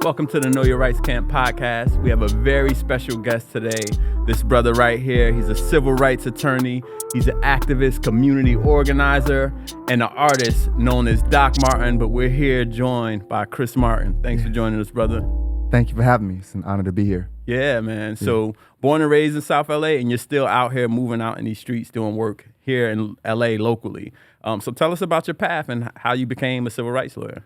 Welcome to the Know Your Rights Camp podcast. We have a very special guest today. This brother right here, he's a civil rights attorney. He's an activist, community organizer, and an artist known as Doc Martin. But we're here joined by Chris Martin. Thanks for joining us, brother. Thank you for having me. It's an honor to be here. Yeah, man. So born and raised in South LA, and you're still out here moving out in these streets doing work here in LA locally. So tell us about your path and how you became a civil rights lawyer.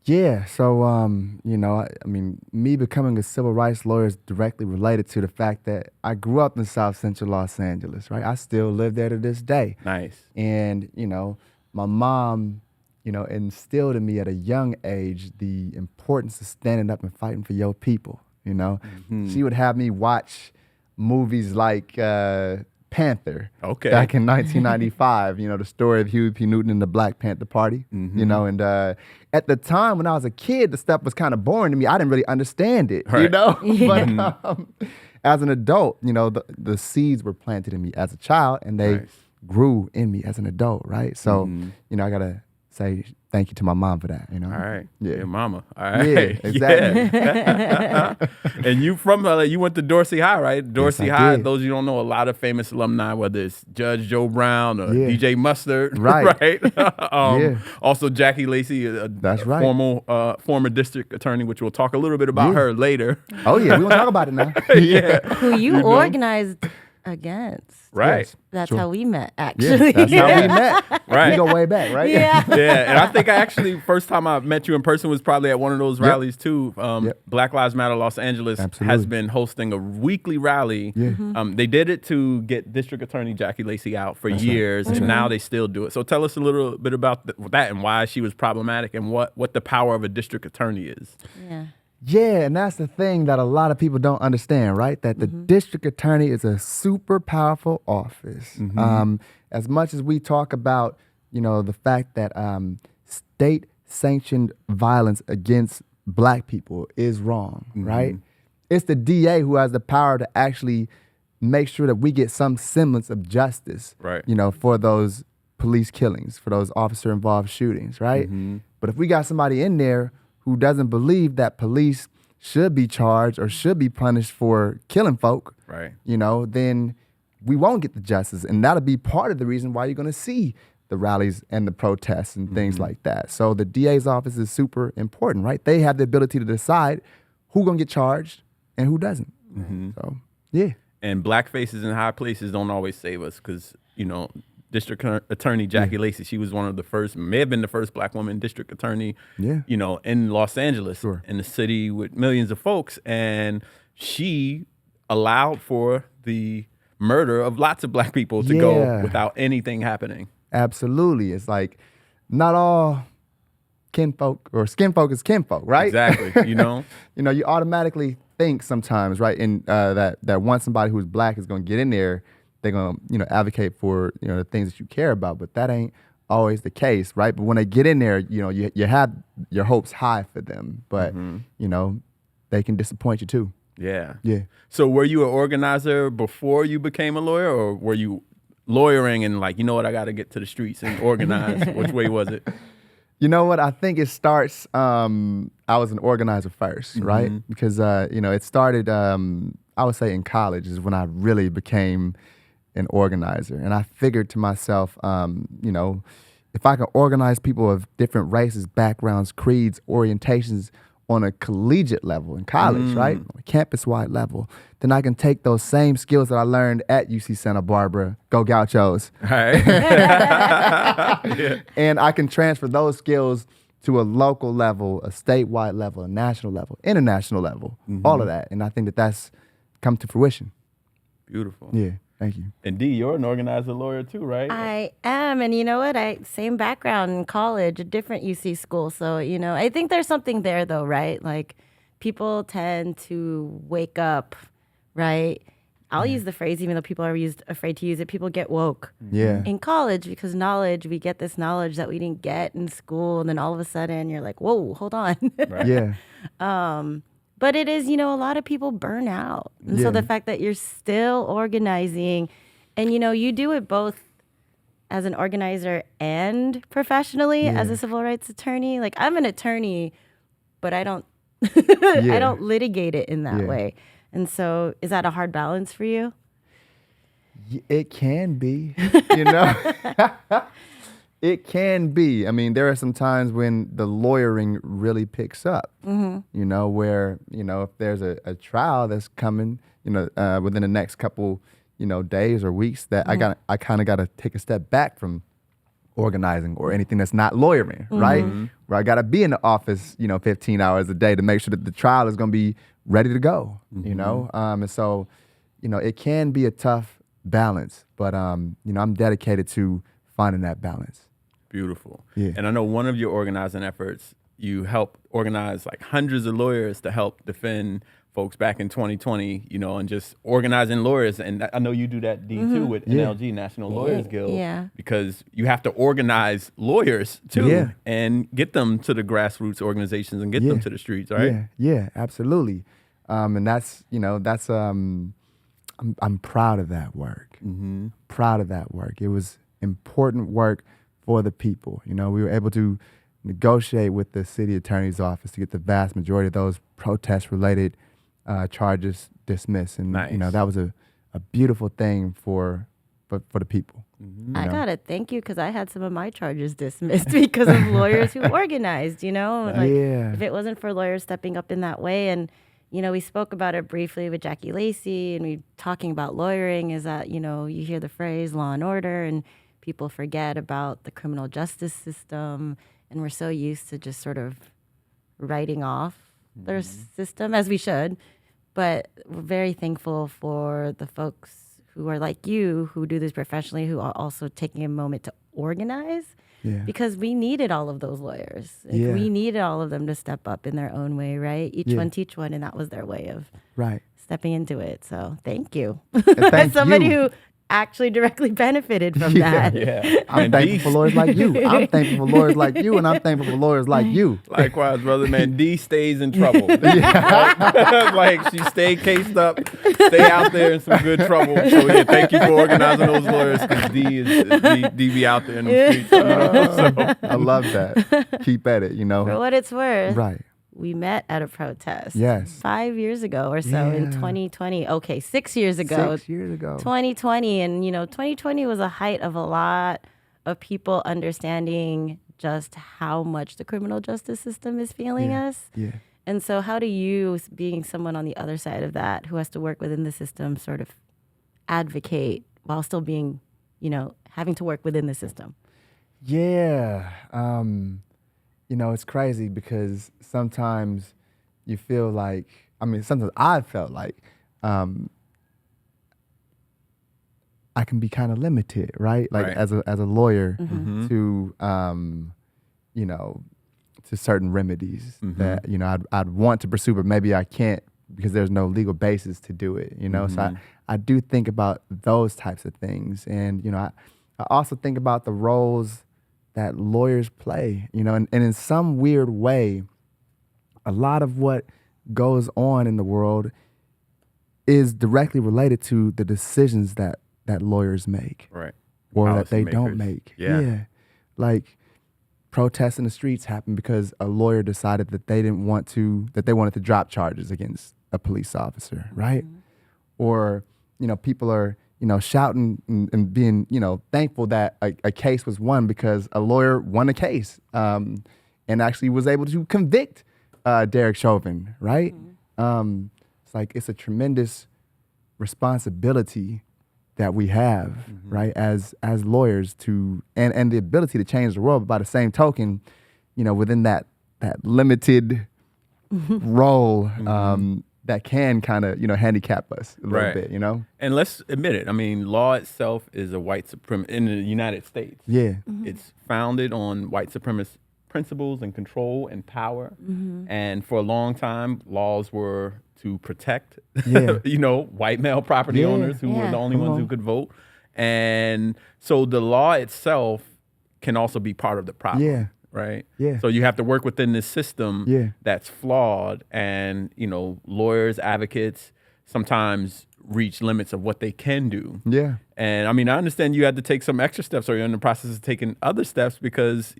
Yeah, so, me becoming a civil rights lawyer is directly related to the fact that I grew up in South Central Los Angeles, right? I still live there to this day. Nice. And, my mom, instilled in me at a young age the importance of standing up and fighting for your people, She would have me watch movies like Panther back in 1995, the story of Huey P. Newton and the Black Panther Party, and at the time when I was a kid, the stuff was kind of boring to me. I didn't really understand it, right. But as an adult, the seeds were planted in me as a child and they grew in me as an adult, right? So, I got to say thank you to my mom for that, All right. Yeah. Your mama. All right. Yeah, exactly. Yeah. And you from LA, you went to Dorsey High, right? Dorsey High, did. those you don't know, a lot of famous alumni, whether it's Judge Joe Brown or DJ Mustard, right? Also Jackie Lacey, That's right. former district attorney, which we'll talk a little bit about her later. Oh yeah, we're gonna talk about it now. Who you organized against. Right. Yes. That's Sure. how we met, actually. Yeah, that's how we met. Right. We go way back, right? Yeah. Yeah, and I think first time I met you in person was probably at one of those rallies too. Black Lives Matter Los Angeles has been hosting a weekly rally. Yeah. They did it to get District Attorney Jackie Lacey out for years, and now they still do it. So tell us a little bit about that and why she was problematic and what the power of a district attorney is. Yeah. Yeah, and that's the thing that a lot of people don't understand, right? That the district attorney is a super powerful office. As much as we talk about, the fact that state-sanctioned violence against black people is wrong, right? It's the DA who has the power to actually make sure that we get some semblance of justice, right? For those police killings, for those officer-involved shootings, right? But if we got somebody in there who doesn't believe that police should be charged or should be punished for killing folk, right? Then we won't get the justice. And that'll be part of the reason why you're gonna see the rallies and the protests and things like that. So the DA's office is super important, right? They have the ability to decide who's gonna get charged and who doesn't. So, yeah. And black faces in high places don't always save us because, District Attorney Jackie Lacey, she was one of the first, may have been the first black woman district attorney, in Los Angeles, in the city with millions of folks. And she allowed for the murder of lots of black people to go without anything happening. Absolutely. It's like not all kinfolk or skinfolk is kinfolk, right? Exactly. You automatically think sometimes, right? And that once somebody who's black is going to get in there, they're going to, advocate for, the things that you care about, but that ain't always the case, right? But when they get in there, you have your hopes high for them, but, they can disappoint you too. Yeah. Yeah. So were you an organizer before you became a lawyer, or were you lawyering and like, I got to get to the streets and organize? Which way was it? You know what? I think it starts, I was an organizer first, right? Because, it started, I would say in college is when I really became an organizer. And I figured to myself, if I can organize people of different races, backgrounds, creeds, orientations on a collegiate level in college, right? On a campus-wide level, then I can take those same skills that I learned at UC Santa Barbara, go Gauchos. Right. And I can transfer those skills to a local level, a statewide level, a national level, international level, all of that. And I think that that's come to fruition. Beautiful. Yeah. Thank you. And Dee, you're an organizer lawyer too, right? I am. And you know what? Same background in college, a different UC school. So, I think there's something there though, right? Like people tend to wake up, right? I'll use the phrase, even though people are afraid to use it, people get woke in college because we get this knowledge that we didn't get in school. And then all of a sudden you're like, whoa, hold on. Right. Yeah. But it is, a lot of people burn out. And so the fact that you're still organizing and, you do it both as an organizer and professionally as a civil rights attorney. Like I'm an attorney, but I don't I don't litigate it in that way. And so is that a hard balance for you? It can be, It can be. I mean, there are some times when the lawyering really picks up, where, if there's a trial that's coming, within the next couple, days or weeks, that I kind of got to take a step back from organizing or anything that's not lawyering, right? Where I got to be in the office, 15 hours a day to make sure that the trial is going to be ready to go, and so, it can be a tough balance, but, I'm dedicated to finding that balance. Beautiful. Yeah. And I know one of your organizing efforts, you help organize like hundreds of lawyers to help defend folks back in 2020, and just organizing lawyers. And I know you do that, D, too, with NLG, National Lawyers Guild, because you have to organize lawyers, too, and get them to the grassroots organizations and get them to the streets, right? Yeah, absolutely. And that's, I'm proud of that work. Proud of that work. It was important work for the people. We were able to negotiate with the city attorney's office to get the vast majority of those protest-related charges dismissed, and that was a beautiful thing for the people. I gotta thank you, because I had some of my charges dismissed because of lawyers who organized. If it wasn't for lawyers stepping up in that way, and we spoke about it briefly with Jackie Lacey, and we talking about lawyering is that you hear the phrase law and order, and people forget about the criminal justice system, and we're so used to just sort of writing off their system, as we should. But we're very thankful for the folks who are like you, who do this professionally, who are also taking a moment to organize, because we needed all of those lawyers. We needed all of them to step up in their own way, right? Each one teach one, and that was their way of stepping into it. So thank you. As somebody who actually directly benefited from that. I'm thankful for lawyers like you. I'm thankful for lawyers like you, and I'm thankful for lawyers like you. Likewise, brother, man. D stays in trouble. Like, she stayed cased up, stay out there in some good trouble. So thank you for organizing those lawyers, because D be out there in the streets. So. I love that. Keep at it, For what it's worth. Right. We met at a protest. Yes. 5 years ago or so in 2020. Okay, 6 years ago. 6 years ago. 2020. And, 2020 was a height of a lot of people understanding just how much the criminal justice system is failing us. And so how do you, being someone on the other side of that, who has to work within the system, sort of advocate while still being, having to work within the system? It's crazy, because sometimes you feel like, sometimes I felt like I can be kind of limited, right? Like as a lawyer to, to certain remedies that, I'd want to pursue, but maybe I can't because there's no legal basis to do it, So I do think about those types of things. And, I also think about the roles that lawyers play, and in some weird way, a lot of what goes on in the world is directly related to the decisions that lawyers make, or that they don't make. Like protests in the streets happen because a lawyer decided that they wanted to drop charges against a police officer, right? Or people are shouting and being, thankful that a case was won because a lawyer won a case and actually was able to convict Derek Chauvin, right? It's like, it's a tremendous responsibility that we have, right, as lawyers and the ability to change the world. But by the same token, within that limited role, that can kind of, handicap us a little bit, And let's admit it. I mean, law itself is a white supremacist in the United States. It's founded on white supremacist principles and control and power. And for a long time, laws were to protect, white male property owners who were the only ones who could vote. And so the law itself can also be part of the problem. Right? So you have to work within this system that's flawed, and, lawyers, advocates sometimes reach limits of what they can do. And I mean, I understand you had to take some extra steps, or you're in the process of taking other steps, because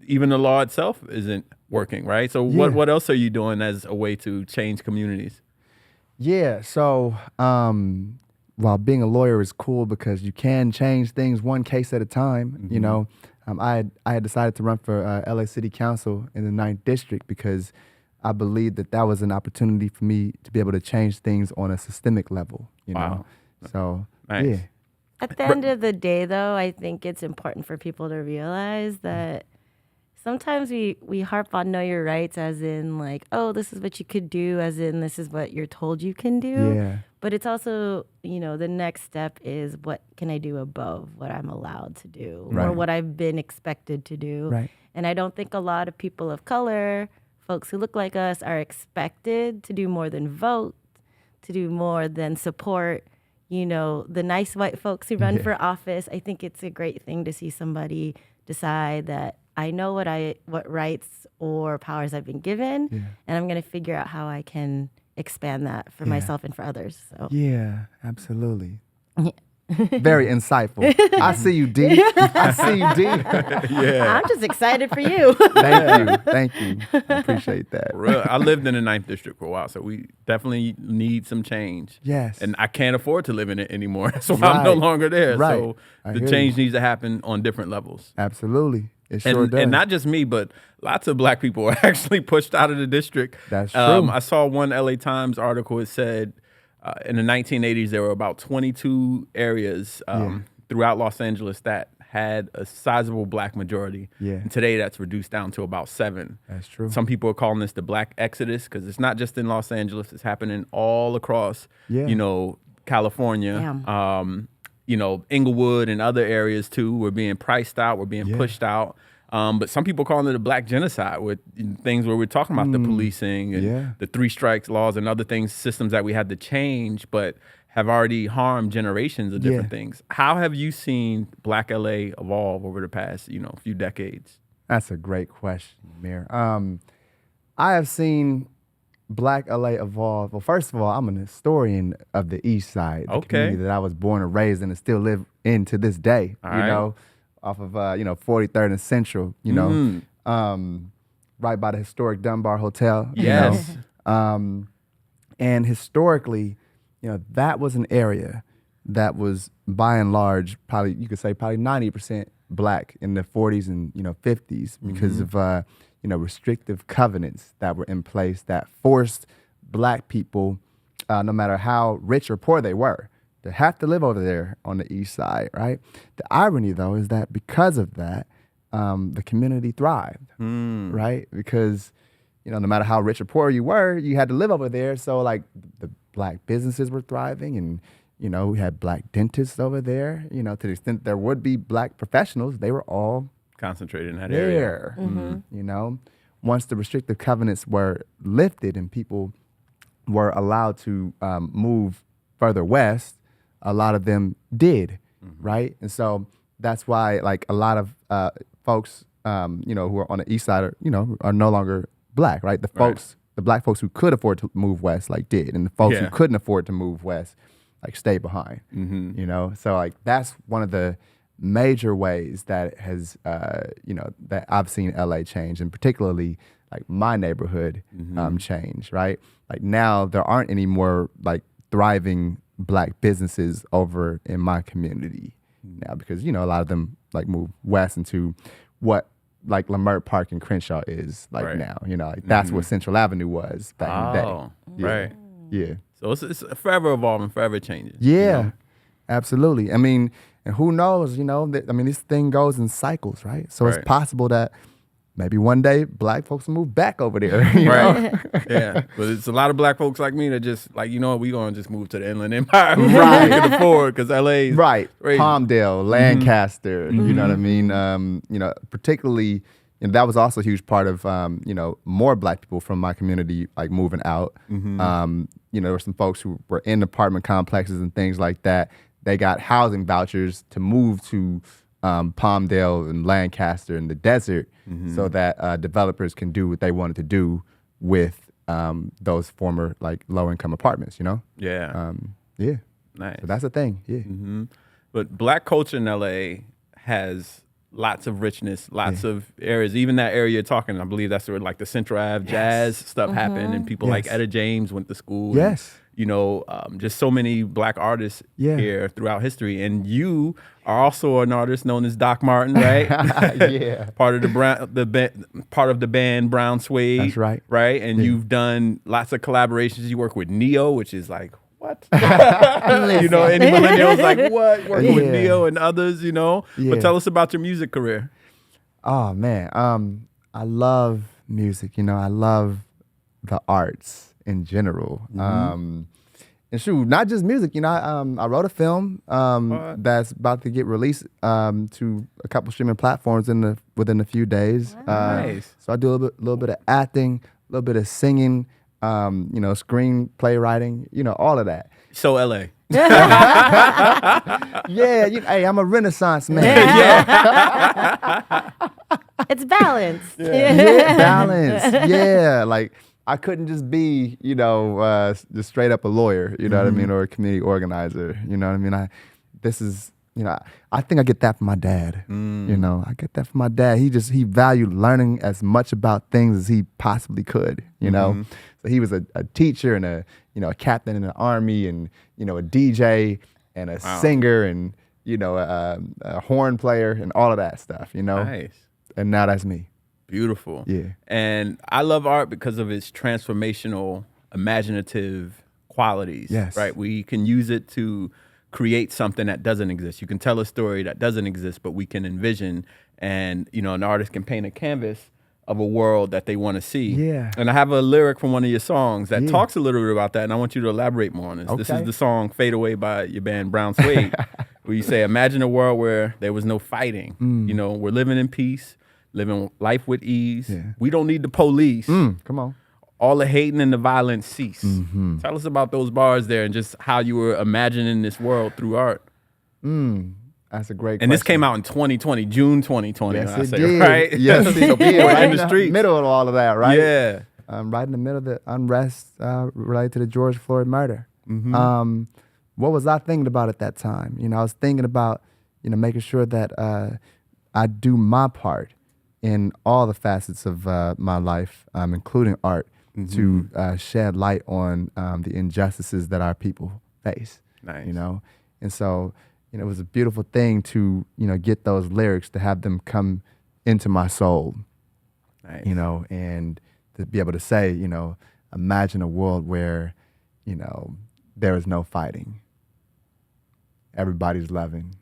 even the law itself isn't working, right? So what else are you doing as a way to change communities? Yeah, so while being a lawyer is cool because you can change things one case at a time, you know, I had decided to run for LA City Council in the 9th District because I believed that was an opportunity for me to be able to change things on a systemic level, you know. So, nice. Yeah. At the end of the day, though, I think it's important for people to realize that sometimes we harp on know your rights as in like, oh, this is what you could do, as in this is what you're told you can do. Yeah. But it's also, you know, the next step is what can I do above what I'm allowed to do or what I've been expected to do. Right. And I don't think a lot of people of color, folks who look like us, are expected to do more than vote, to do more than support, you know, the nice white folks who run for office. I think it's a great thing to see somebody decide that I know what rights or powers I've been given, and I'm going to figure out how I can expand that for myself and for others. So. Yeah, absolutely. Very insightful. I see you, D. I see you, D. Yeah. I'm just excited for you. Thank you. I appreciate that. I lived in the 9th District for a while, so we definitely need some change. Yes. And I can't afford to live in it anymore, so I'm no longer there. Right. So the change needs to happen on different levels. Absolutely. It sure does. And not just me, but lots of black people are actually pushed out of the district. That's true. I saw one LA Times article. It said in the 1980s, there were about 22 areas throughout Los Angeles that had a sizable black majority. Yeah. And today that's reduced down to about 7. That's true. Some people are calling this the Black Exodus because it's not just in Los Angeles. It's happening all across, you know, California. You know, Inglewood and other areas too. We're being priced out. We're being pushed out. But some people calling it a black genocide with things where we're talking about the policing and the 3 strikes laws and other things, systems that we had to change, but have already harmed generations of different things. How have you seen Black LA evolve over the past, you know, few decades? That's a great question, Amir. I have seen Black LA evolve. Well, first of all, I'm an historian of the East Side, the community that I was born and raised in and still live in to this day. You know, off of 43rd and Central. You know, right by the historic Dunbar Hotel. Yes. You know? And historically, you know, that was an area that was by and large probably 90% Black in the 40s and 50s because of restrictive covenants that were in place that forced Black people, no matter how rich or poor they were, to have to live over there on the East Side, right? The irony, though, is that because of that, the community thrived, right? Because, no matter how rich or poor you were, you had to live over there. So, like, the Black businesses were thriving and, we had Black dentists over there, to the extent there would be Black professionals, they were all concentrated in that area. Once the restrictive covenants were lifted and people were allowed to move further west, a lot of them did, right? And so that's why, like, a lot of folks, who are on the East Side are no longer Black, right? The Black folks who could afford to move west, like, did, and the folks who couldn't afford to move west, like, stayed behind. So, like, that's one of the major ways that it has, that I've seen LA change, and particularly like my neighborhood change, right? Like, now there aren't any more like thriving Black businesses over in my community now because, a lot of them like moved west into what like Lamert Park and Crenshaw is like now, like that's what Central Avenue was back in the day. Right. Yeah. So it's forever evolving, forever changing. Yeah, absolutely. I mean, and who knows, this thing goes in cycles, right? So it's possible that maybe one day Black folks will move back over there. You know? Yeah. But it's a lot of Black folks like me that just like, we going to just move to the Inland Empire. Right. We can afford because LA is crazy. Palmdale, Lancaster, you know what I mean? Particularly, that was also a huge part of, more Black people from my community like moving out. There were some folks who were in apartment complexes and things like that. They got housing vouchers to move to Palmdale and Lancaster and the desert so that developers can do what they wanted to do with those former like low income apartments, Yeah. Nice. So that's the thing. Yeah. But Black culture in LA has lots of richness, lots of areas. Even that area you're talking, I believe that's where like the Central Ave jazz stuff happened, and people like Etta James went to school. Yes. And, just so many black artists here throughout history. And you are also an artist known as Doc Martin, right? Yeah. Part of the band Brown Suede. That's right. Right? And you've done lots of collaborations. You work with Neo, which is like, what? Any millennials like, what? Working with Neo and others, But tell us about your music career. Oh, man. I love music. I love the arts in general. And shoot, not just music. I wrote a film that's about to get released to a couple streaming platforms within a few days. Nice. So I do a little bit of acting, a little bit of singing, screenplay writing, all of that. So LA. Yeah, hey, I'm a Renaissance man. It's balanced. Balance. Yeah, like I couldn't just be, just straight up a lawyer, you know what I mean, or a community organizer, you know what I mean. I think I get that from my dad. I get that from my dad. He valued learning as much about things as he possibly could. So he was a teacher and a captain in the army and a DJ and a singer and a horn player and all of that stuff. Nice. And now that's me. Beautiful. Yeah. And I love art because of its transformational, imaginative qualities. Yes. Right. We can use it to create something that doesn't exist. You can tell a story that doesn't exist, but we can envision, and an artist can paint a canvas of a world that they want to see. Yeah. And I have a lyric from one of your songs that talks a little bit about that, and I want you to elaborate more on this. Okay. This is the song "Fade Away" by your band Brown Suede, where you say, "Imagine a world where there was no fighting. We're living in peace, living life with ease. Yeah. We don't need the police. Come on. All the hating and the violence cease." Tell us about those bars there and just how you were imagining this world through art. That's a great question. And this came out in 2020, June 2020. Yes, I it say, did. right? Yes, it did. Right Right in the streets. middle of all of that, right? Yeah. Right in the middle of the unrest related to the George Floyd murder. What was I thinking about at that time? I was thinking about, making sure that I do my part in all the facets of my life, including art, to shed light on the injustices that our people face. Nice. And so, it was a beautiful thing to, get those lyrics, to have them come into my soul. Nice. And to be able to say, imagine a world where, there is no fighting. Everybody's loving,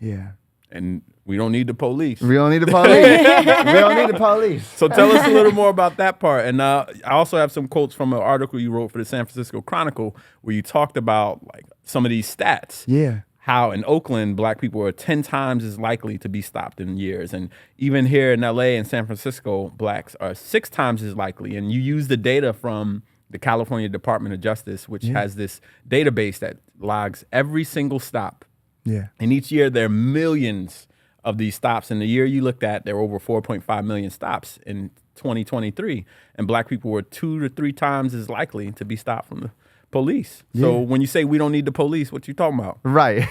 Yeah. And we don't need the police. We don't need the police. We don't need the police. So tell us a little more about that part. And I also have some quotes from an article you wrote for the San Francisco Chronicle where you talked about like some of these stats. Yeah. How in Oakland, black people are 10 times as likely to be stopped in years. And even here in LA and San Francisco, blacks are 6 times as likely. And you use the data from the California Department of Justice, which has this database that logs every single stop. Yeah. And each year there are millions of these stops. In the year you looked at, there were over 4.5 million stops in 2023. And black people were 2 to 3 times as likely to be stopped from the police. So when you say we don't need the police, what you talking about? Right.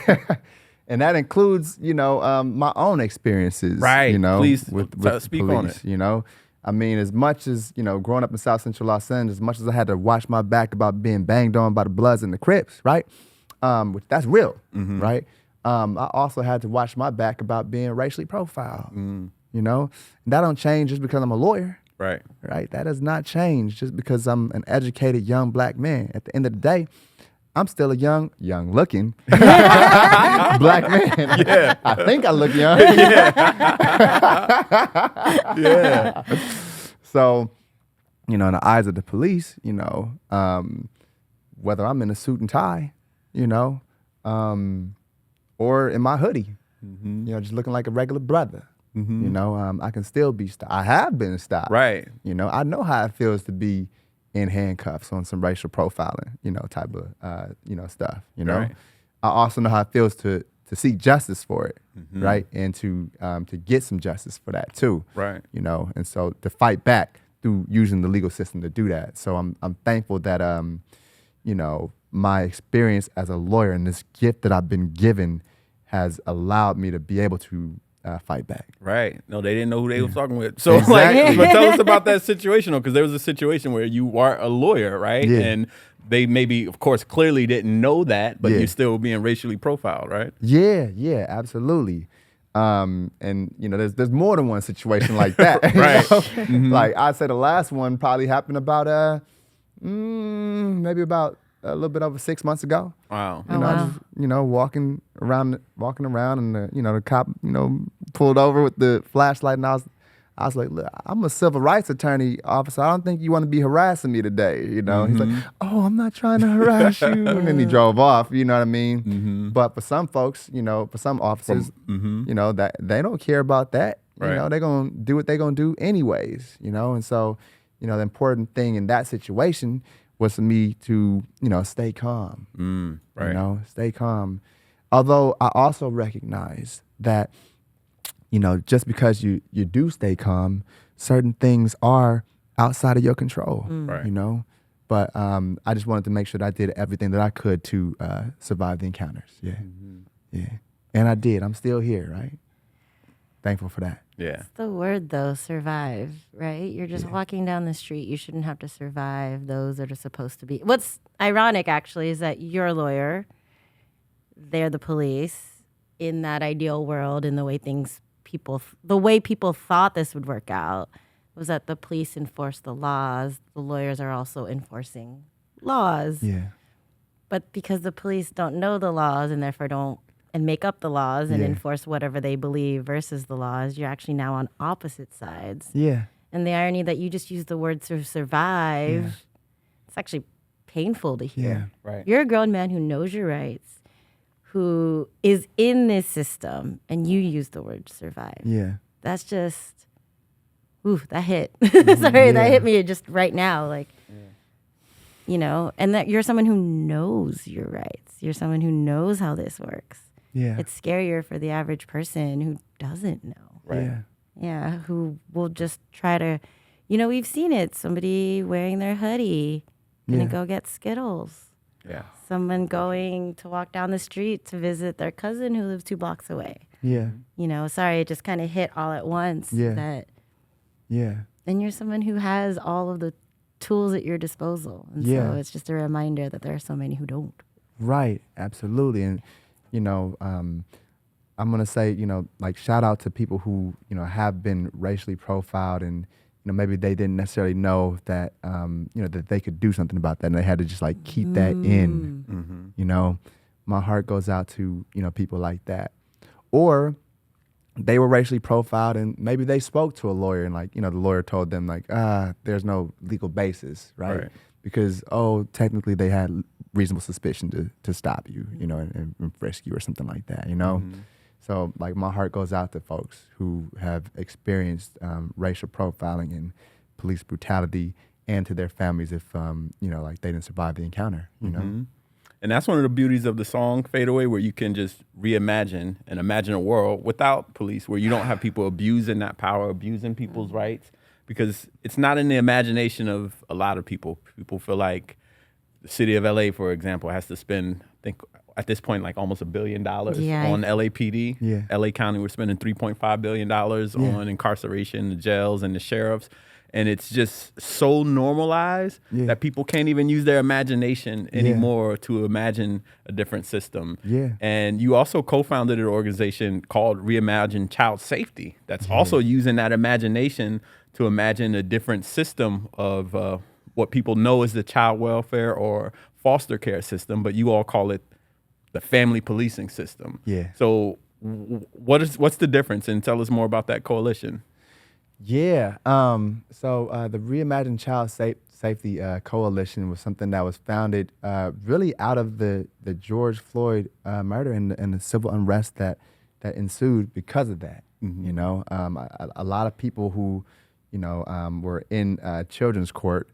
And that includes, my own experiences. Right. Please with speak police, on it. I mean, as much as, growing up in South Central Los Angeles, as much as I had to watch my back about being banged on by the Bloods and the Crips, right? Which that's real, right? I also had to watch my back about being racially profiled, And that don't change just because I'm a lawyer. Right. Right. That does not change just because I'm an educated young black man. At the end of the day, I'm still a young looking black man. Yeah. I think I look young. Yeah. So, in the eyes of the police, whether I'm in a suit and tie, or in my hoodie, just looking like a regular brother. I can still be stopped. I have been stopped. Right. I know how it feels to be in handcuffs on some racial profiling, type of, stuff, Right. I also know how it feels to seek justice for it, right? And to get some justice for that too. Right. And so to fight back through using the legal system to do that. So I'm thankful that, my experience as a lawyer and this gift that I've been given has allowed me to be able to fight back. Right. No, they didn't know who they was talking with. So like, but tell us about that situation, though, because there was a situation where you are a lawyer, right? Yeah. And they maybe, of course, clearly didn't know that, but you're still being racially profiled, right? Yeah, absolutely. And there's more than one situation like that. Right. Like I'd say the last one probably happened about maybe about a little bit over 6 months ago. Wow. Just, walking around and the cop, pulled over with the flashlight, and I was like, look, I'm a civil rights attorney, officer. I don't think you want to be harassing me today. He's like, oh, I'm not trying to harass you. And then he drove off, you know what I mean? But for some folks, for some officers, that they don't care about that. Right. They're going to do what they're going to do anyways, And so, the important thing in that situation was for me to, stay calm. Right. Stay calm. Although I also recognize that, just because you do stay calm, certain things are outside of your control, Right. But I just wanted to make sure that I did everything that I could to survive the encounters. Yeah. Yeah. And I did. I'm still here, right? Thankful for that. Yeah. It's the word, though, survive, right? You're just walking down the street. You shouldn't have to survive those that are supposed to be. What's ironic, actually, is that you're a lawyer. They're the police. In that ideal world, in the way people thought this would work out, was that the police enforce the laws. The lawyers are also enforcing laws. Yeah. But because the police don't know the laws and therefore don't and make up the laws and enforce whatever they believe versus the laws, you're actually now on opposite sides. Yeah. And the irony that you just used the word to survive, it's actually painful to hear. Yeah. Right. You're a grown man who knows your rights, who is in this system, and you use the word survive. Yeah. That's just, that hit. Sorry, that hit me just right now. Like, and that you're someone who knows your rights. You're someone who knows how this works. Yeah. It's scarier for the average person who doesn't know. Right. Yeah. Yeah, who will just try to, we've seen it. Somebody wearing their hoodie, gonna go get Skittles. Yeah. Someone going to walk down the street to visit their cousin who lives 2 blocks away. Yeah. Sorry, it just kind of hit all at once. Yeah. And you're someone who has all of the tools at your disposal. And so it's just a reminder that there are so many who don't. Right. Absolutely. And, I'm going to say, like shout out to people who, have been racially profiled and, maybe they didn't necessarily know that, that they could do something about that and they had to just like keep that in, my heart goes out to, people like that. Or they were racially profiled and maybe they spoke to a lawyer and like, the lawyer told them like, there's no legal basis, right? Because, technically they had reasonable suspicion to stop you, and frisk you or something like that, So like my heart goes out to folks who have experienced racial profiling and police brutality and to their families if, like they didn't survive the encounter, And that's one of the beauties of the song Fade Away, where you can just reimagine and imagine a world without police, where you don't have people abusing that power, abusing people's rights, because it's not in the imagination of a lot of people. People feel like the city of LA, for example, has to spend, I think, at this point, like almost $1 billion on LAPD. Yeah. LA County, we're spending $3.5 billion on incarceration, the jails, and the sheriffs. And it's just so normalized that people can't even use their imagination anymore to imagine a different system. Yeah. And you also co-founded an organization called Reimagine Child Safety that's also using that imagination to imagine a different system of what people know as the child welfare or foster care system, but you all call it the family policing system. Yeah. So what's the difference? And tell us more about that coalition. Yeah. So the Reimagine Child Safety Coalition was something that was founded really out of the George Floyd murder and the civil unrest that ensued because of that. A lot of people who, were in children's court,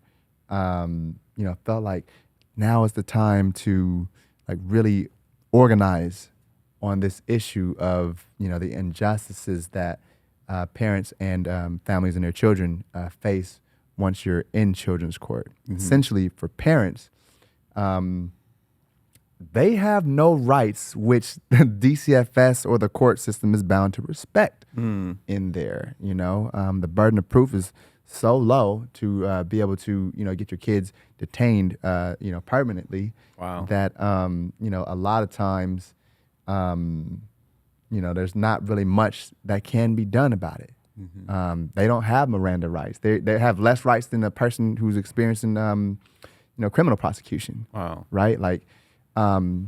felt like now is the time to like really organize on this issue of, the injustices that parents and families and their children face once you're in children's court. Essentially, for parents, they have no rights which the DCFS or the court system is bound to respect in there. The burden of proof is so low to be able to, get your kids detained, permanently. Wow. That, a lot of times, there's not really much that can be done about it. They don't have Miranda rights. They have less rights than a person who's experiencing, criminal prosecution. Wow. Right? Like the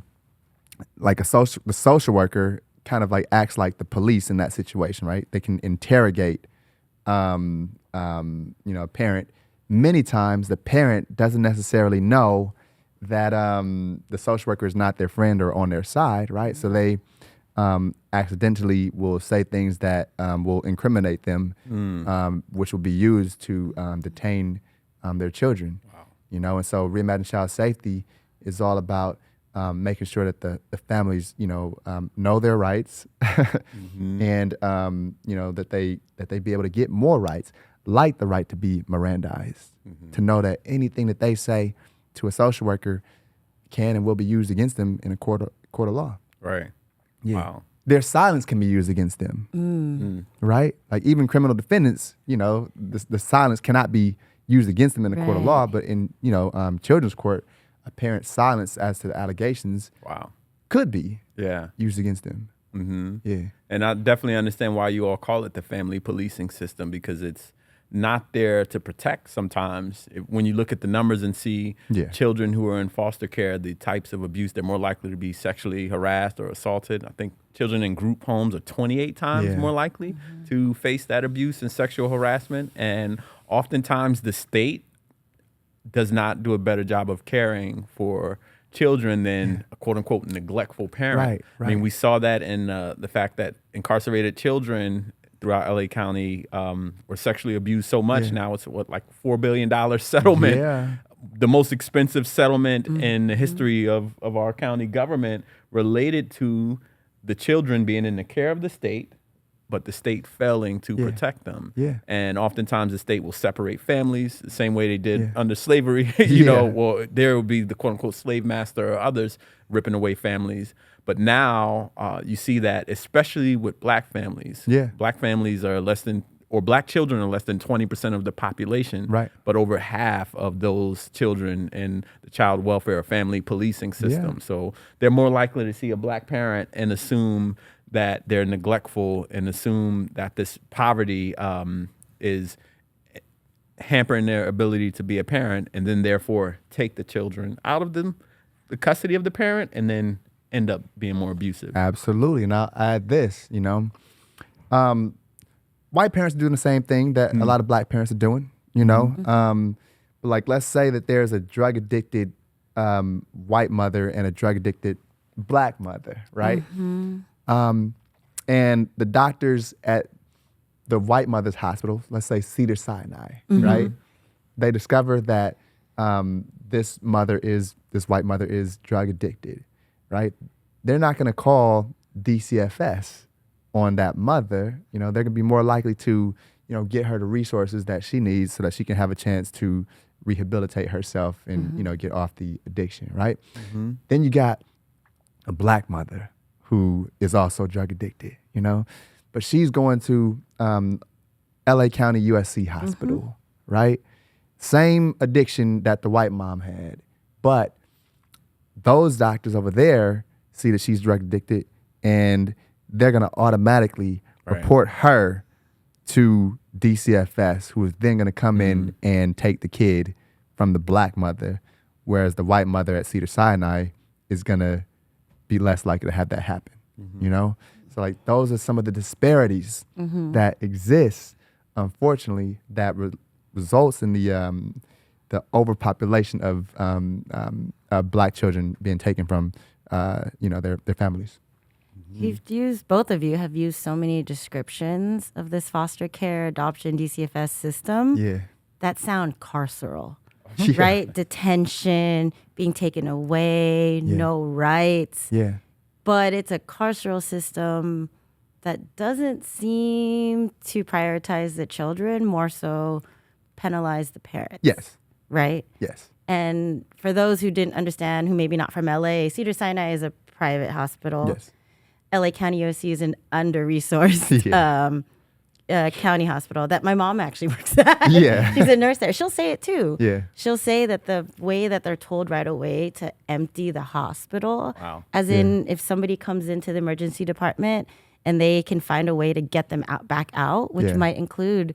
social worker kind of like acts like the police in that situation, right? They can interrogate, a parent. Many times the parent doesn't necessarily know that the social worker is not their friend or on their side, right? So they accidentally will say things that will incriminate them, which will be used to detain their children. Wow. And so Reimagine Child Safety is all about making sure that the families, know their rights, and that they be able to get more rights, like the right to be Mirandized, to know that anything that they say to a social worker can and will be used against them in a court of law. Right. Yeah. Wow. Their silence can be used against them, right? Like even criminal defendants, the silence cannot be used against them in a court of law, but in children's court, a parent's silence as to the allegations could be used against them. Yeah. And I definitely understand why you all call it the family policing system, because it's not there to protect sometimes. When you look at the numbers and see children who are in foster care, the types of abuse, they're more likely to be sexually harassed or assaulted. I think children in group homes are 28 times more likely to face that abuse and sexual harassment. And oftentimes the state does not do a better job of caring for children than a quote unquote neglectful parent. Right. I mean, we saw that in the fact that incarcerated children throughout LA County were sexually abused so much. Now it's like $4 billion settlement, the most expensive settlement in the history of our county government, related to the children being in the care of the state, but the state failing to protect them. And oftentimes the state will separate families the same way they did under slavery. Well, there will be the quote unquote slave master or others ripping away families. But now you see that, especially with black families. Black families are black children are less than 20% of the population. Right. But over half of those children in the child welfare or family policing system. So they're more likely to see a black parent and assume that they're neglectful and assume that this poverty is hampering their ability to be a parent, and then therefore take the children out of the custody of the parent and then end up being more abusive. Absolutely. And I'll add this, white parents are doing the same thing that a lot of black parents are doing, but like, let's say that there's a drug addicted white mother and a drug addicted black mother, right? And the doctors at the white mother's hospital, let's say Cedar Sinai, right? They discover that this white mother is drug addicted, right? They're not going to call DCFS on that mother. They're going to be more likely to, get her the resources that she needs so that she can have a chance to rehabilitate herself and, get off the addiction, right? Then you got a black mother who is also drug addicted, but she's going to LA County USC hospital, right? Same addiction that the white mom had, but those doctors over there see that she's drug addicted and they're going to automatically report her to DCFS, who is then going to come in and take the kid from the black mother, whereas the white mother at Cedar Sinai is going to be less likely to have that happen, So like those are some of the disparities that exist, unfortunately, that results in the overpopulation of black children being taken from their families. Both of you have used so many descriptions of this foster care, adoption, DCFS system that sound carceral, right? Detention, being taken away, no rights. But it's a carceral system that doesn't seem to prioritize the children, more so penalize the parents. Yes. Right? Yes. And for those who didn't understand, who maybe not from LA, Cedars-Sinai is a private hospital. Yes. LA County OC is an under-resourced county hospital that my mom actually works at. Yeah. She's a nurse there. She'll say it too. Yeah. She'll say that the way that they're told right away to empty the hospital, as in if somebody comes into the emergency department and they can find a way to get them back out, which might include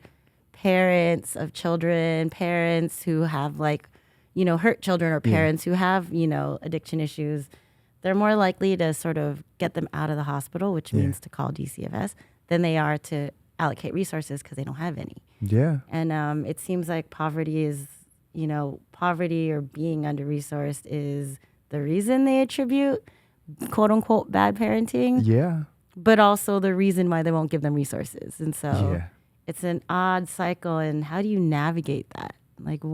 parents of children, parents who have hurt children, or parents who have, addiction issues, they're more likely to sort of get them out of the hospital, which means to call DCFS, than they are to allocate resources because they don't have any. Yeah. And it seems like poverty or being under-resourced is the reason they attribute quote unquote bad parenting. Yeah. But also the reason why they won't give them resources. And so it's an odd cycle. And how do you navigate that? Like,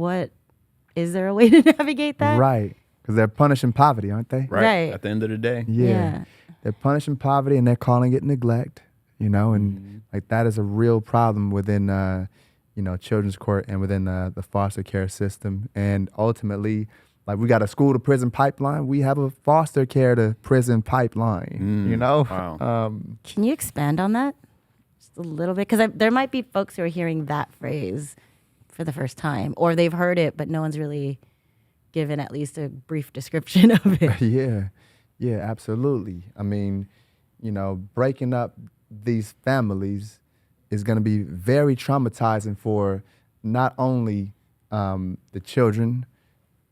is there a way to navigate that? Right. Because they're punishing poverty, aren't they? Right. At the end of the day. Yeah. They're punishing poverty and they're calling it neglect, and like that is a real problem within, children's court and within the foster care system. And ultimately, like we got a school to prison pipeline, we have a foster care to prison pipeline, Wow. Can you expand on that just a little bit? Because there might be folks who are hearing that phrase for the first time, or they've heard it, but no one's really given at least a brief description of it. Yeah, absolutely. I mean, breaking up these families is going to be very traumatizing for not only the children,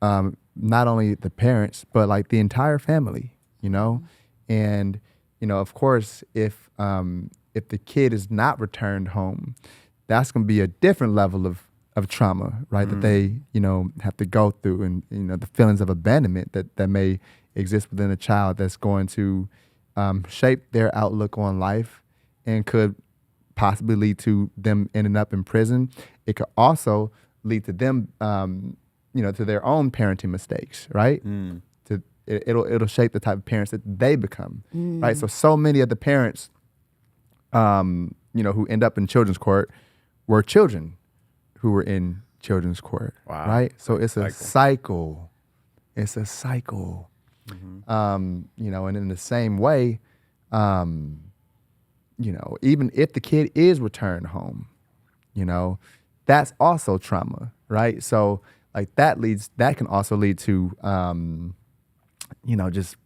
not only the parents, but like the entire family, And, of course, if the kid is not returned home, that's going to be a different level of trauma, right? That they, have to go through, and, the feelings of abandonment that may exist within a child that's going to shape their outlook on life and could possibly lead to them ending up in prison. It could also lead to them, to their own parenting mistakes, right? It'll shape the type of parents that they become, right? So many of the parents, who end up in children's court were children who were in children's court, right? So it's a cycle. It's a cycle. And in the same way, even if the kid is returned home, that's also trauma, right? So like that can also lead to, just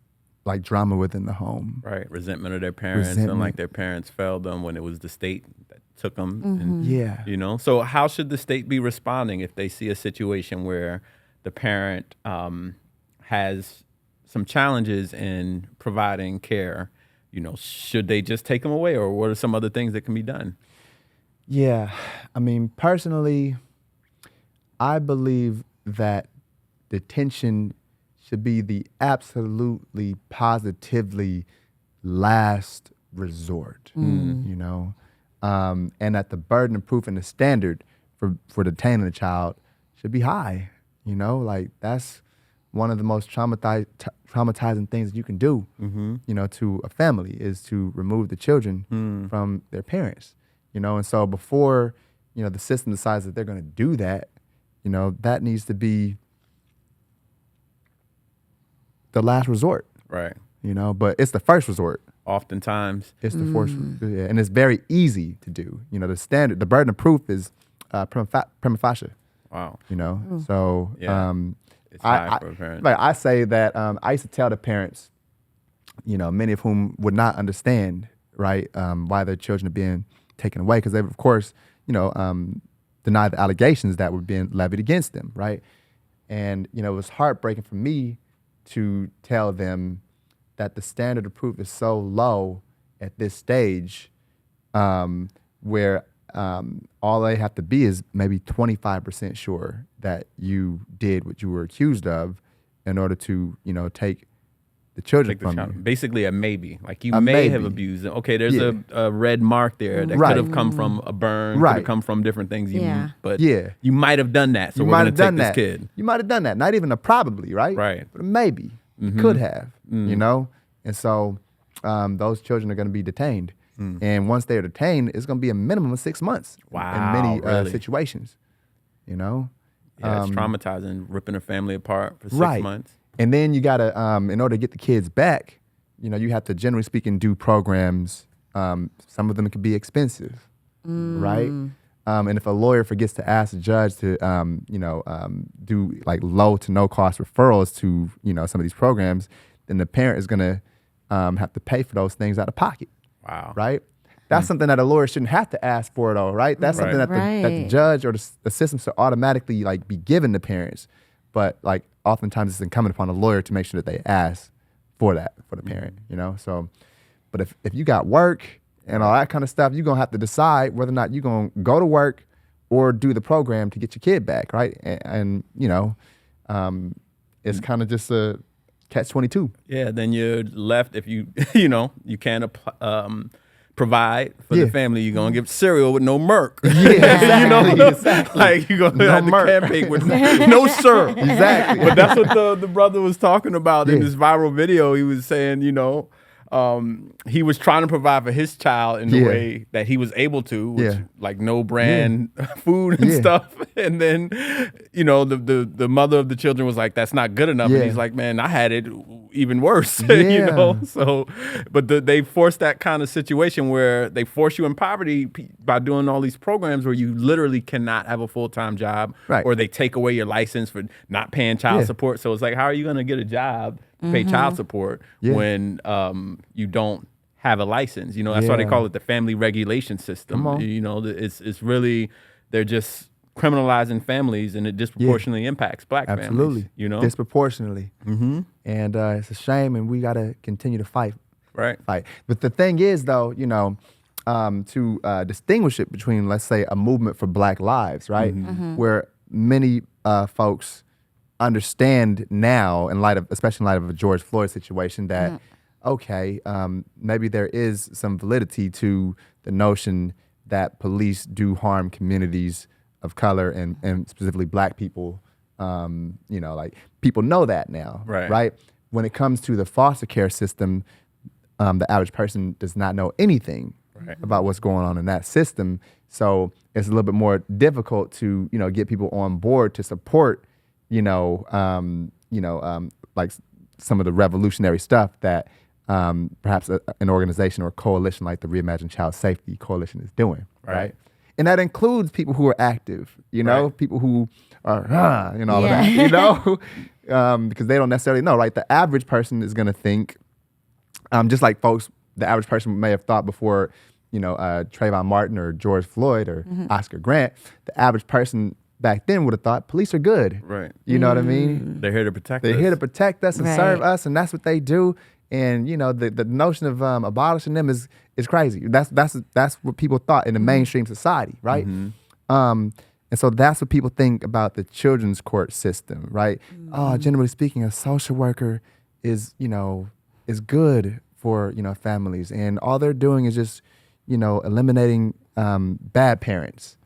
like drama within the home. Right, resentment of their parents, and like their parents failed them when it was the state that took them. And, so how should the state be responding if they see a situation where the parent has some challenges in providing care? Should they just take them away, or what are some other things that can be done? Yeah, I mean, personally, I believe that detention should be the absolutely, positively last resort, and that the burden of proof and the standard for detaining a child should be high, like that's one of the most traumatizing things that you can do, to a family is to remove the children from their parents, and so before, the system decides that they're going to do that, that needs to be the last resort. Right. But it's the first resort. Oftentimes. It's the first, and it's very easy to do. The burden of proof is prima facie. Wow. So it's high for a parent. Like I say that I used to tell the parents, many of whom would not understand, right, why their children are being taken away, because they, of course, denied the allegations that were being levied against them, right? And, it was heartbreaking for me to tell them that the standard of proof is so low at this stage, where all they have to be is maybe 25% sure that you did what you were accused of in order to, take the children from you. Basically a maybe. Like you may have abused them. Okay, there's a red mark there that could have come from a burn, could have come from different things but you might have done that, so we're going to take this kid. You might have done that. Not even a probably, right? Right. But a maybe. You could have, And so those children are going to be detained. And once they're detained, it's going to be a minimum of 6 months in many situations, Yeah, it's traumatizing, ripping a family apart for 6 months. And then you gotta, in order to get the kids back, you have to, generally speaking, do programs. Some of them can be expensive, right? And if a lawyer forgets to ask the judge to, do like low to no cost referrals to, some of these programs, then the parent is gonna have to pay for those things out of pocket. Wow. Right? That's something that a lawyer shouldn't have to ask for, though, right? That's something that the judge or the system should automatically like be given to parents. But like oftentimes it's incumbent upon a lawyer to make sure that they ask for that for the parent, So, but if you got work and all that kind of stuff, you're gonna have to decide whether or not you're gonna go to work or do the program to get your kid back, right? And it's kind of just a catch-22. Yeah, then you're left if you you can't provide for the family. You're gonna give cereal with no Merc. Yeah, exactly. Like you're gonna have the campaign with no sir. Exactly. But that's what the brother was talking about in this viral video. He was saying, he was trying to provide for his child in the way that he was able to, which, like no brand food and stuff. And then, the mother of the children was like, that's not good enough. And he's like, man, I had it even worse, So, but they force that kind of situation where they force you in poverty by doing all these programs where you literally cannot have a full-time job, or they take away your license for not paying child support. So it's like, how are you going to get a job, pay child support when you don't have a license? That's why they call it the family regulation system. It's really, they're just criminalizing families, and it disproportionately impacts black families. Disproportionately. And it's a shame, and we got to continue to fight. Fight. But the thing is, though, to distinguish it between, let's say, a movement for Black lives, right, where many folks understand now, especially in light of a George Floyd situation, that maybe there is some validity to the notion that police do harm communities of color and specifically Black people. Like people know that now, right? When it comes to the foster care system, the average person does not know anything about what's going on in that system. So it's a little bit more difficult to, get people on board to support, like some of the revolutionary stuff that perhaps an organization or a coalition like the Reimagine Child Safety Coalition is doing, right? And that includes people who are active, people who are, all of that, because they don't necessarily know, right? The average person is going to think, just like the average person may have thought before, Trayvon Martin or George Floyd or Oscar Grant, the average person back then would have thought police are good. Right. You know what I mean? They're here to protect us. They're here to protect us and serve us, and that's what they do. And the notion of abolishing them is crazy. That's what people thought in the mainstream society, right? And so that's what people think about the children's court system, right? Oh, generally speaking, a social worker is good for families, and all they're doing is just eliminating bad parents.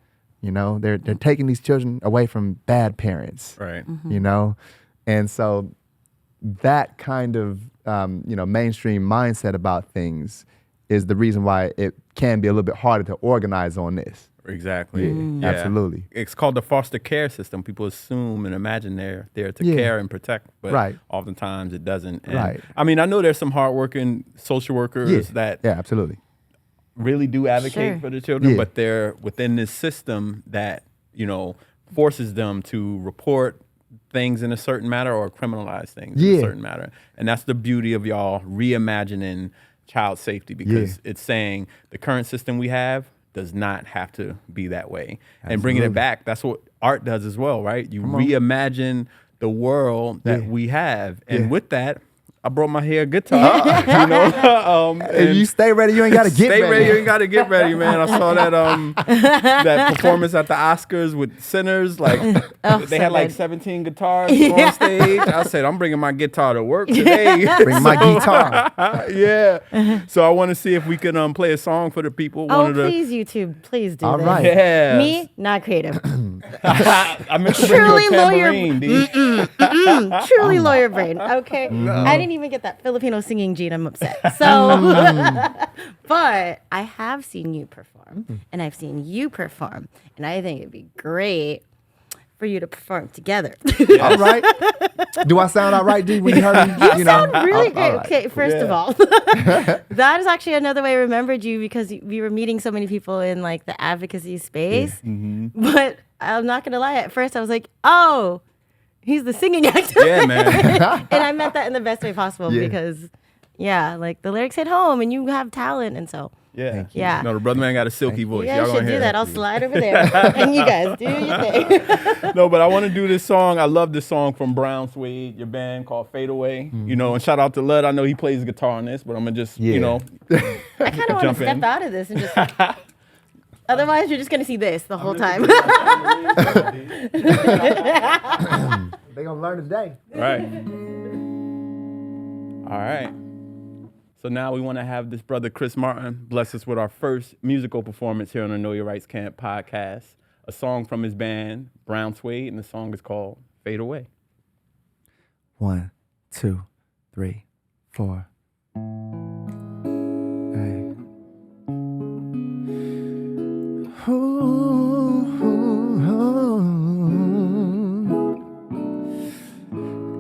They're taking these children away from bad parents, right? And so that kind of mainstream mindset about things is the reason why it can be a little bit harder to organize on this. Exactly. Yeah. Absolutely. It's called the foster care system. People assume and imagine they're there to care and protect, but oftentimes it doesn't. And I mean, I know there's some hardworking social workers that absolutely really do advocate for the children, but they're within this system that, forces them to report things in a certain manner or criminalize things in a certain manner. And that's the beauty of y'all reimagining child safety, because it's saying the current system we have does not have to be that way. Absolutely. And bringing it back, that's what art does as well, right? You reimagine the world that we have. And with that, I brought my hair guitar, and you stay ready, you ain't got to get ready. Stay ready, you ain't got to get ready, man. I saw that that performance at the Oscars with Sinners. Like, they had like 17 guitars on stage. I said, I'm bringing my guitar to work today. Bring my guitar. So I want to see if we can play a song for the people. Please, YouTube, please do All this. right. Yes. Me, not creative. I meant to bring you a tambourine, Truly lawyer brain. Okay. I didn't even get that Filipino singing gene. I'm upset. So, but I have seen you perform, and I've seen you perform, and I think it'd be great for you to perform together. All right. Do I sound all right, D? When you heard me? You sound really great. Right. Okay, first of all, that is actually another way I remembered you because we were meeting so many people in like the advocacy space. Yeah. Mm-hmm. But I'm not gonna lie. At first, I was like, "Oh, he's the singing actor." Yeah, man. And I meant that in the best way possible because, like the lyrics hit home, and you have talent, and so. Yeah. No, the brother man got a silky voice. Yeah, I should do that. I'll slide over there. And you guys do your thing. No, but I want to do this song. I love this song from Brown Suede, your band called Fade Away. Mm-hmm. You know, and shout out to Lud. I know he plays guitar on this, but I'm going to just, you know, I kind of want to step out of this and just... Otherwise, you're just going to see this the whole time. They're going to learn today. Right. All right. So now we want to have this brother, Chris Martin, bless us with our first musical performance here on the Know Your Rights Camp podcast, a song from his band, Brown Suede, and the song is called Fade Away. 1, 2, 3, 4. Hey.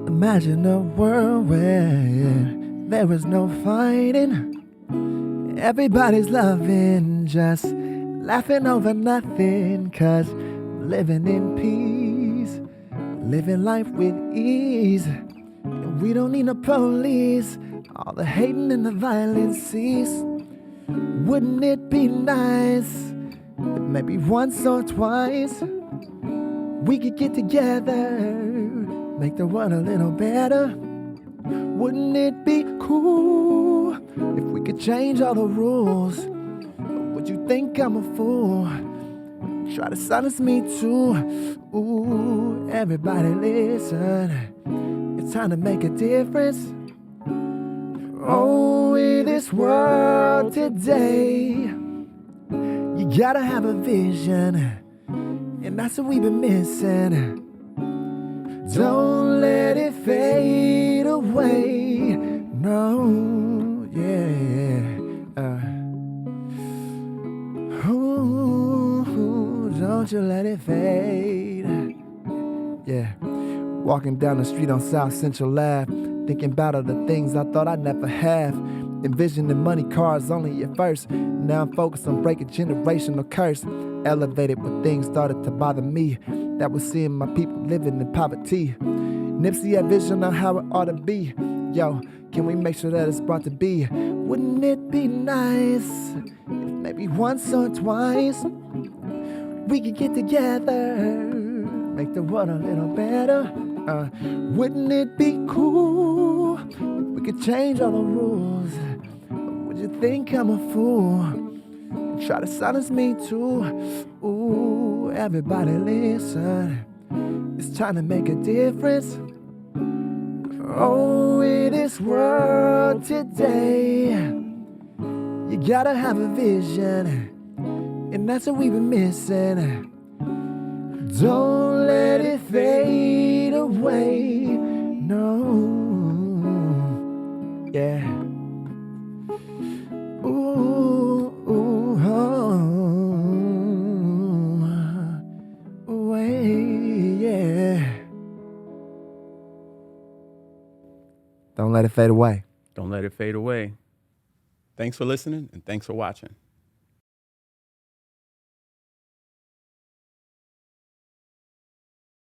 Imagine a world where there is no fighting. Everybody's loving, just laughing over nothing. 'Cause living in peace, living life with ease. And we don't need no police, all the hating and the violence cease. Wouldn't it be nice if maybe once or twice we could get together, make the world a little better? Wouldn't it be cool if we could change all the rules? Would you think I'm a fool? Try to silence me too. Ooh, everybody listen. It's time to make a difference. Oh, in this world today, you gotta have a vision, and that's what we've been missing. Don't let it fade away. No, ooh, don't you let it fade. Yeah. Walking down the street on South Central Ave, thinking about all the things I thought I'd never have. Envisioning money, cars only at first. Now I'm focused on breaking generational curse. Elevated when things started to bother me. That was seeing my people living in poverty. Nipsey had vision on how it ought to be. Yo, can we make sure that it's brought to be? Wouldn't it be nice if maybe once or twice we could get together, make the world a little better? Wouldn't it be cool if we could change all the rules? Would you think I'm a fool? Try to silence me too. Ooh, everybody listen. It's time to make a difference. Oh, in this world today, you gotta have a vision, and that's what we've been missing. Don't let it fade away. No. Yeah. Ooh, ooh, oh, yeah. Don't let it fade away. Don't let it fade away. Thanks for listening and thanks for watching.